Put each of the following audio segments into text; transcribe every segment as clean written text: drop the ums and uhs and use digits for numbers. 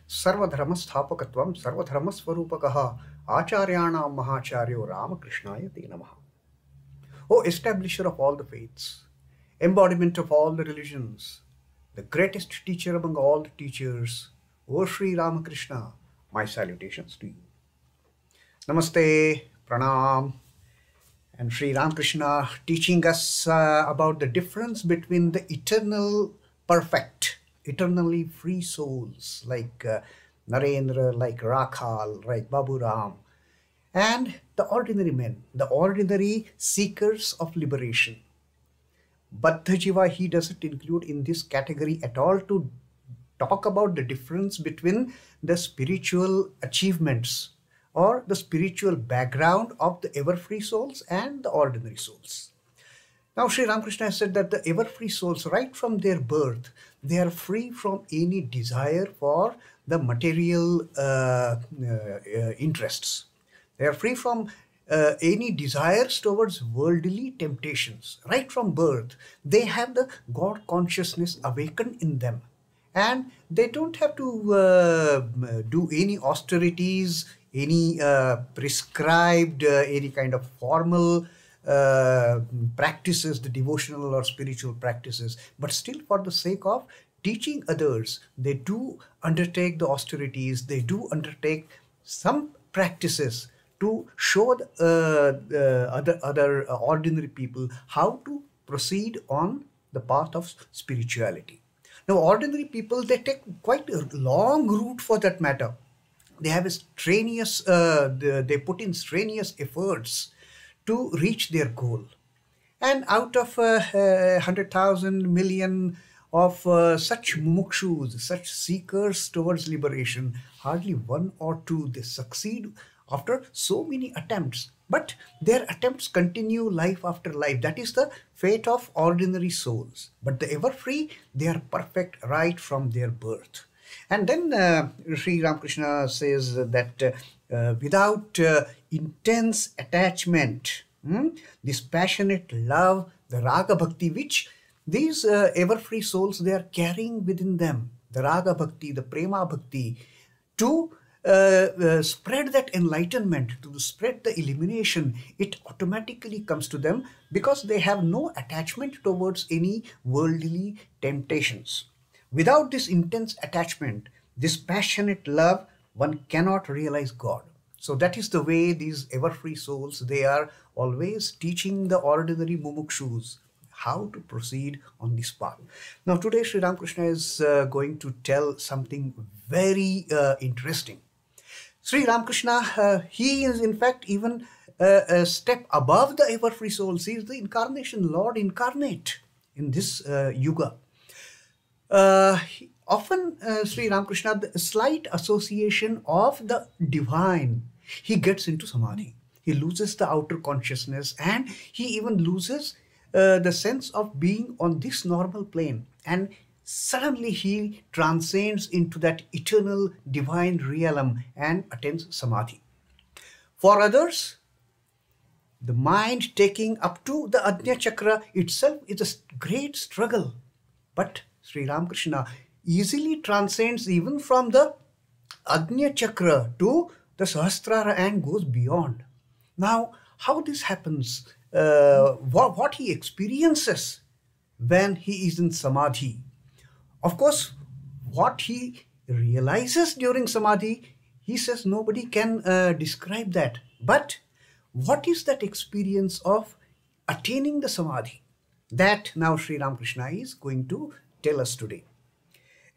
सर्वधर्मस्थापकत्वं सर्वधर्मस्वरूपकः आचार्याणां महाचार्यो रामकृष्णाय ते नमः. O establisher of all the faiths, embodiment of all the religions, the greatest teacher among all the teachers, O Sri Ramakrishna, my salutations to you. Namaste, pranam. And Sri Ramakrishna teaching us about the difference between the eternal perfect, eternally free souls like Narendra, like Rakhal, like Baburam, and the ordinary men, the ordinary seekers of liberation. Baddha Jiva, he doesn't include in this category at all to talk about the difference between the spiritual achievements or the spiritual background of the ever-free souls and the ordinary souls. Now, Sri Ramakrishna has said that the ever-free souls, right from their birth, they are free from any desire for the material interests. They are free from any desires towards worldly temptations. Right from birth, they have the God consciousness awakened in them. And they don't have to do any austerities, any prescribed, any kind of formal practices, the devotional or spiritual practices. But still, for the sake of teaching others, they do undertake the austerities, they do undertake some practices to show the other ordinary people how to proceed on the path of spirituality. Now, ordinary people, they take quite a long route for that matter. They have a strenuous, they put in strenuous efforts to reach their goal. And out of 100,000 million of such mumukshus, such seekers towards liberation, hardly one or two, they succeed after so many attempts. But their attempts continue life after life. That is the fate of ordinary souls. But the ever-free, they are perfect right from their birth. And then Sri Ramakrishna says that without intense attachment, this passionate love, the raga bhakti, which these ever-free souls, they are carrying within them, the raga bhakti, the prema bhakti, to spread that enlightenment, to spread the illumination, it automatically comes to them because they have no attachment towards any worldly temptations. Without this intense attachment, this passionate love, one cannot realize God. So that is the way these ever-free souls, they are always teaching the ordinary mumukshus how to proceed on this path. Now today Sri Ramakrishna is going to tell something very interesting. Sri Ramakrishna, he is in fact even a step above the ever-free souls. He is the incarnation, Lord incarnate in this yuga. Often Sri Ramakrishna, the slight association of the divine, he gets into samadhi. He loses the outer consciousness and he even loses the sense of being on this normal plane. And suddenly he transcends into that eternal divine realm and attains samadhi. For others, the mind taking up to the Ajna Chakra itself is a great struggle. But Sri Ramakrishna easily transcends even from the Ajna Chakra to the Sahasrara and goes beyond. Now, how this happens, what he experiences when he is in samadhi. Of course, what he realizes during samadhi, he says nobody can describe that. But what is that experience of attaining the samadhi? That now Sri Ramakrishna is going to tell us today.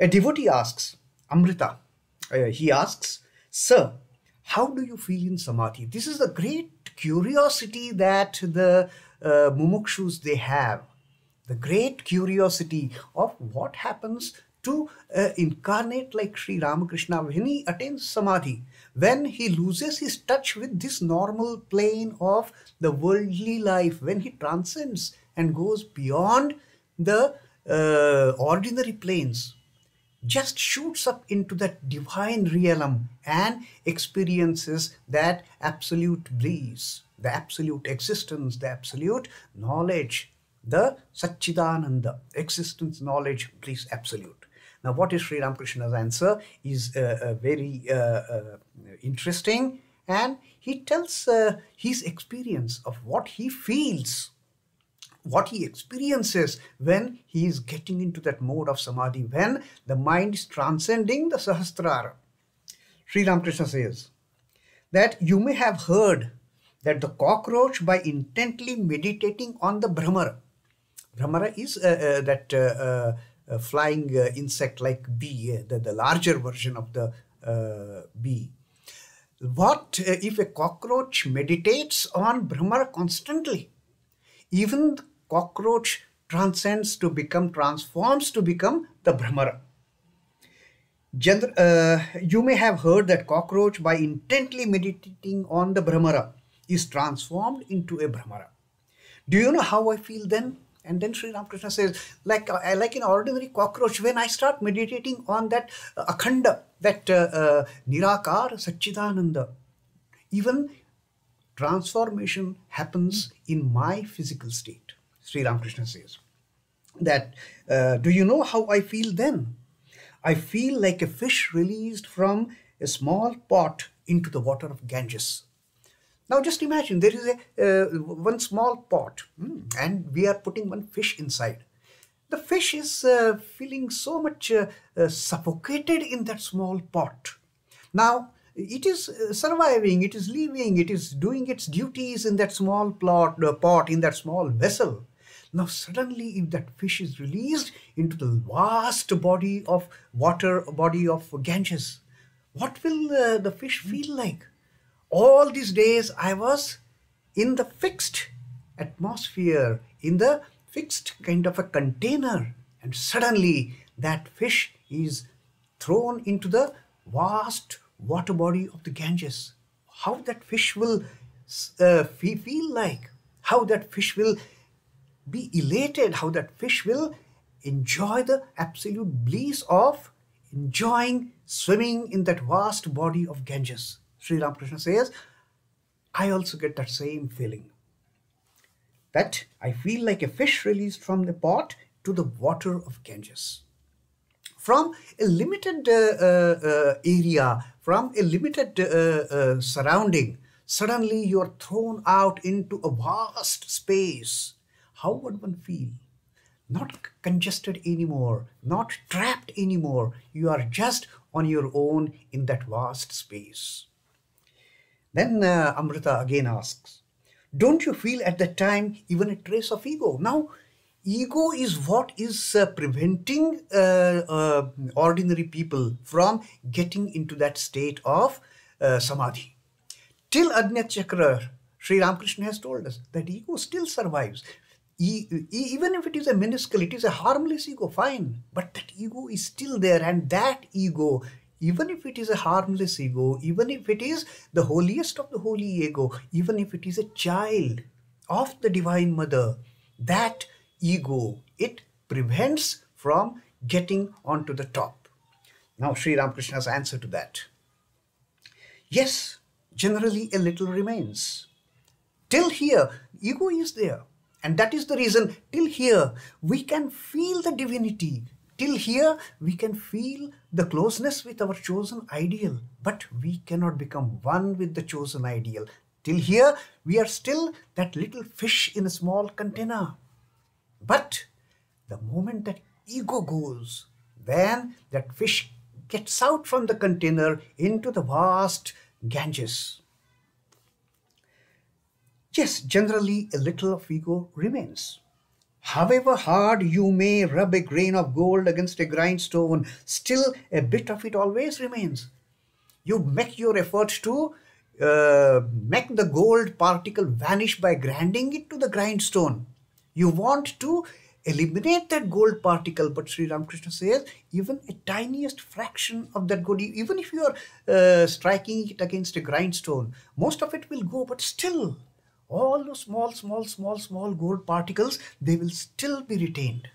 A devotee asks, AMRITA, he asks, Sir, how do you feel in samadhi? This is a great curiosity that the mumukshus, they have. The great curiosity of what happens to incarnate like Sri Ramakrishna when he attains samadhi, when he loses his touch with this normal plane of the worldly life, when he transcends and goes beyond the ordinary planes, just shoots up into that divine realm and experiences that absolute bliss, the absolute existence, the absolute knowledge, the Satchidananda, existence, knowledge, bliss, absolute. Now, what is Sri Ramakrishna's answer is very interesting, and he tells his experience of what he feels, what he experiences when he is getting into that mode of samadhi, when the mind is transcending the Sahasrara. Sri Ramakrishna says that you may have heard that the cockroach, by intently meditating on the bhramara, bhramara is that flying insect like bee, the larger version of the bee. What if a cockroach meditates on bhramara constantly? Even the cockroach transforms to become the bhramara. You may have heard that cockroach, by intently meditating on the bhramara, is transformed into a bhramara. Do you know how I feel then? And then Sri Ramakrishna says, like an ordinary cockroach, when I start meditating on that akhanda, that nirakara satchidananda, even transformation happens in my physical state. Sri Ramakrishna says that, do you know how I feel then? I feel like a fish released from a small pot into the water of Ganges. Now just imagine, there is a one small pot, and we are putting one fish inside. The fish is feeling so much suffocated in that small pot. Now it is surviving, it is living, it is doing its duties in that small pot, in that small vessel. Now suddenly, if that fish is released into the vast body of water, body of Ganges, what will the fish feel like? All these days I was in the fixed atmosphere, in the fixed kind of a container, and suddenly that fish is thrown into the vast water body of the Ganges. How that fish will feel like, how that fish will be elated, how that fish will enjoy the absolute bliss of enjoying swimming in that vast body of Ganges. Sri Ramakrishna says, I also get that same feeling, that I feel like a fish released from the pot to the water of Ganges. From a limited area, from a limited surrounding, suddenly you are thrown out into a vast space. How would one feel? Not congested anymore, not trapped anymore. You are just on your own in that vast space. Then Amrita again asks, don't you feel at that time even a trace of ego? Now, ego is what is preventing ordinary people from getting into that state of samadhi. Till Ajna Chakra, Sri Ramakrishna has told us that ego still survives. Even if it is a minuscule, it is a harmless ego, fine. But that ego is still there, and that ego, even if it is a harmless ego, even if it is the holiest of the holy ego, even if it is a child of the Divine Mother, that ego, it prevents from getting onto the top. Now Sri Ramakrishna's answer to that. Yes, generally a little remains. Till here, ego is there. And that is the reason, till here, we can feel the divinity. Till here, we can feel the closeness with our chosen ideal. But we cannot become one with the chosen ideal. Till here, we are still that little fish in a small container. But the moment that ego goes, then that fish gets out from the container into the vast Ganges. Yes, generally a little of ego remains. However hard you may rub a grain of gold against a grindstone, still a bit of it always remains. You make your effort to make the gold particle vanish by grinding it to the grindstone. You want to eliminate that gold particle, but Sri Ramakrishna says even a tiniest fraction of that gold, even if you are striking it against a grindstone, most of it will go, but still all those small gold particles, they will still be retained.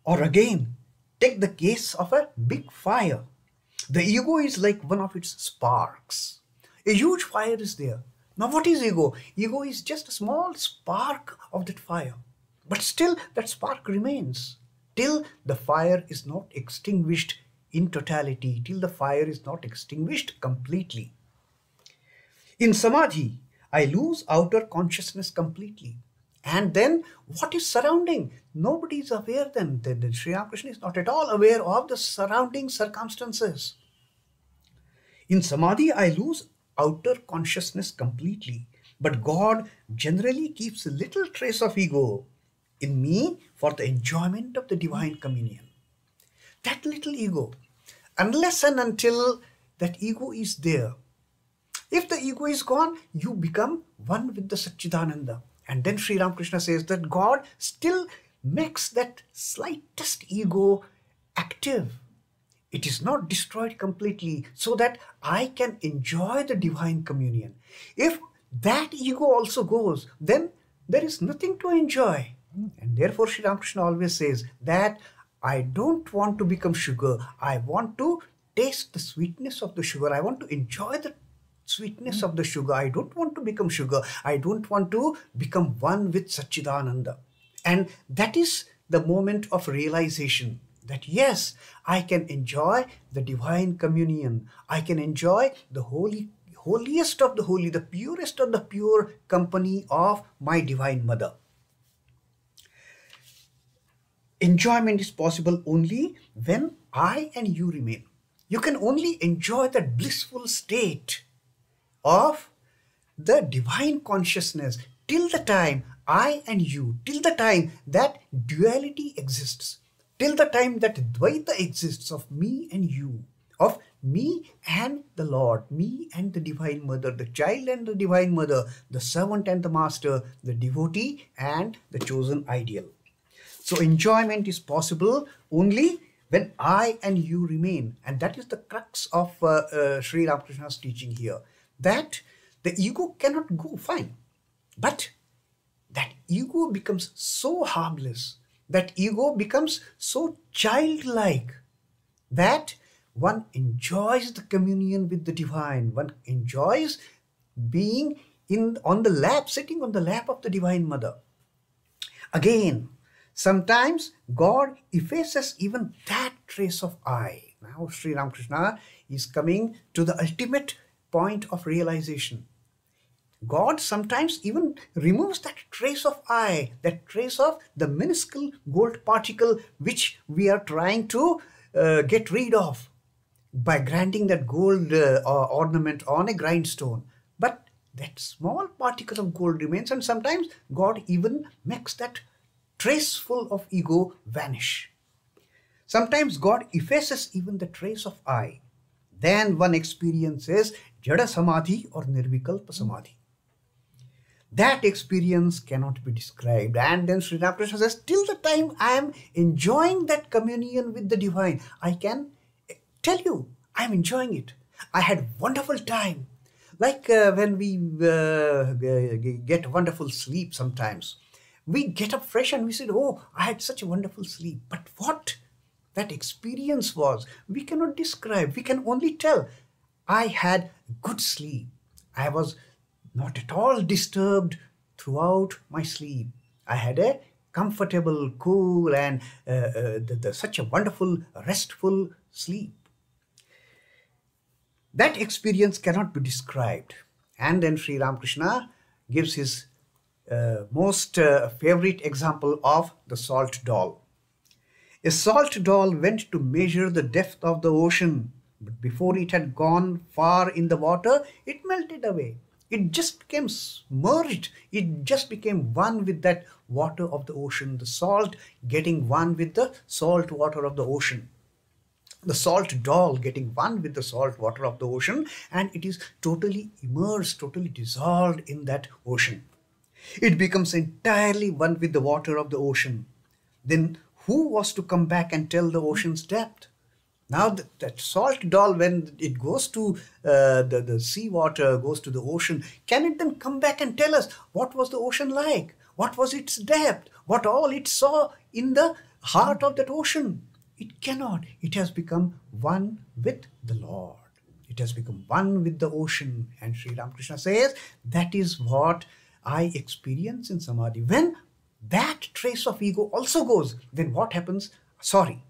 Or again, take the case of a big fire. The ego is like one of its sparks. A huge fire is there. Now what is ego? Ego is just a small spark of that fire. But still that spark remains. till the fire is not extinguished in totality, till the fire is not extinguished completely. In samadhi, I lose outer consciousness completely. And then what is surrounding? Nobody is aware then. The Sri Ramakrishna is not at all aware of the surrounding circumstances. In samadhi, I lose outer consciousness completely. But God generally keeps a little trace of ego in me for the enjoyment of the divine communion. That little ego, unless and until that ego is there, if the ego is gone, you become one with the Satchidananda. And then Sri Ramakrishna says that God still makes that slightest ego active. It is not destroyed completely so that I can enjoy the divine communion. If that ego also goes, then there is nothing to enjoy. And therefore Sri Ramakrishna always says that I don't want to become sugar. I want to taste the sweetness of the sugar. I want to enjoy the sweetness of the sugar. I don't want to become sugar. I don't want to become one with Satchidananda. And that is the moment of realization that yes, I can enjoy the divine communion. I can enjoy the holiest of the holy, the purest of the pure company of my divine mother. Enjoyment is possible only when I and you remain. You can only enjoy that blissful state of the divine consciousness till the time I and you, till the time that duality exists, till the time that Dvaita exists of me and you, of me and the Lord, me and the Divine Mother, the child and the Divine Mother, the servant and the master, the devotee and the chosen ideal. So enjoyment is possible only when I and you remain. And that is the crux of Sri Ramakrishna's teaching here. That the ego cannot go, fine. But that ego becomes so harmless, that ego becomes so childlike that one enjoys the communion with the divine. One enjoys being on the lap, sitting on the lap of the Divine Mother. Again, sometimes God effaces even that trace of I. Now Sri Ramakrishna is coming to the ultimate point of realization. God sometimes even removes that trace of I, that trace of the minuscule gold particle which we are trying to get rid of by grinding that gold ornament on a grindstone. But that small particle of gold remains, and sometimes God even makes that traceful of ego vanish. Sometimes God effaces even the trace of I. Then one experiences jada samadhi or nirvikalpa samadhi. That experience cannot be described. And then Sri Ramakrishna says, till the time I am enjoying that communion with the divine, I can tell you, I am enjoying it. I had wonderful time. Like when we get wonderful sleep sometimes. We get up fresh and we said, oh, I had such a wonderful sleep. But what that experience was, we cannot describe. We can only tell, I had good sleep. I was not at all disturbed throughout my sleep. I had a comfortable, cool, and such a wonderful, restful sleep. That experience cannot be described. And then Sri Ramakrishna gives his most favorite example of the salt doll. A salt doll went to measure the depth of the ocean, but before it had gone far in the water, it melted away. It just became merged. It just became one with that water of the ocean. The salt getting one with the salt water of the ocean. The salt doll getting one with the salt water of the ocean, and it is totally immersed, totally dissolved in that ocean. It becomes entirely one with the water of the ocean. Then who was to come back and tell the ocean's depth? Now that salt doll, when it goes to the sea water, goes to the ocean, can it then come back and tell us what was the ocean like? What was its depth? What all it saw in the heart of that ocean? It cannot. It has become one with the Lord. It has become one with the ocean. And Sri Ramakrishna says, that is what I experience in Samadhi. When that trace of ego also goes, then what happens? Sorry,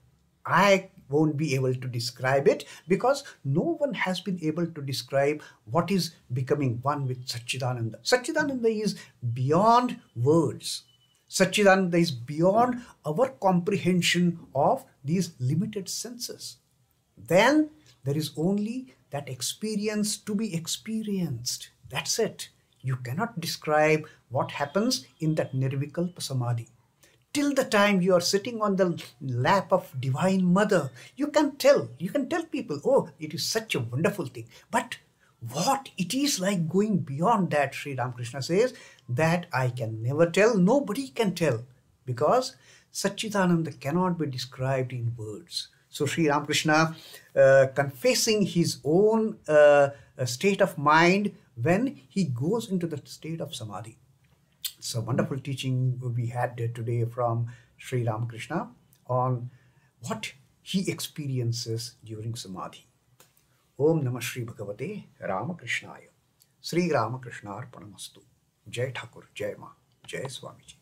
I won't be able to describe it, because no one has been able to describe what is becoming one with Satchidananda. Satchidananda is beyond words. Satchidananda is beyond our comprehension of these limited senses. Then there is only that experience to be experienced. That's it. You cannot describe what happens in that nirvikalpa samadhi. Till the time you are sitting on the lap of Divine Mother, you can tell people, oh, it is such a wonderful thing. But what it is like going beyond that, Sri Ramakrishna says, that I can never tell, nobody can tell, because Satchidananda cannot be described in words. So Sri Ramakrishna, confessing his own state of mind when he goes into the state of samadhi. It's a wonderful teaching we had today from Sri Ramakrishna on what he experiences during samadhi. Om Namah Shri Bhagavate Ramakrishnaya. Sri Ramakrishna Arpanamastu. Jai Thakur, Jai Ma, Jai Swamiji.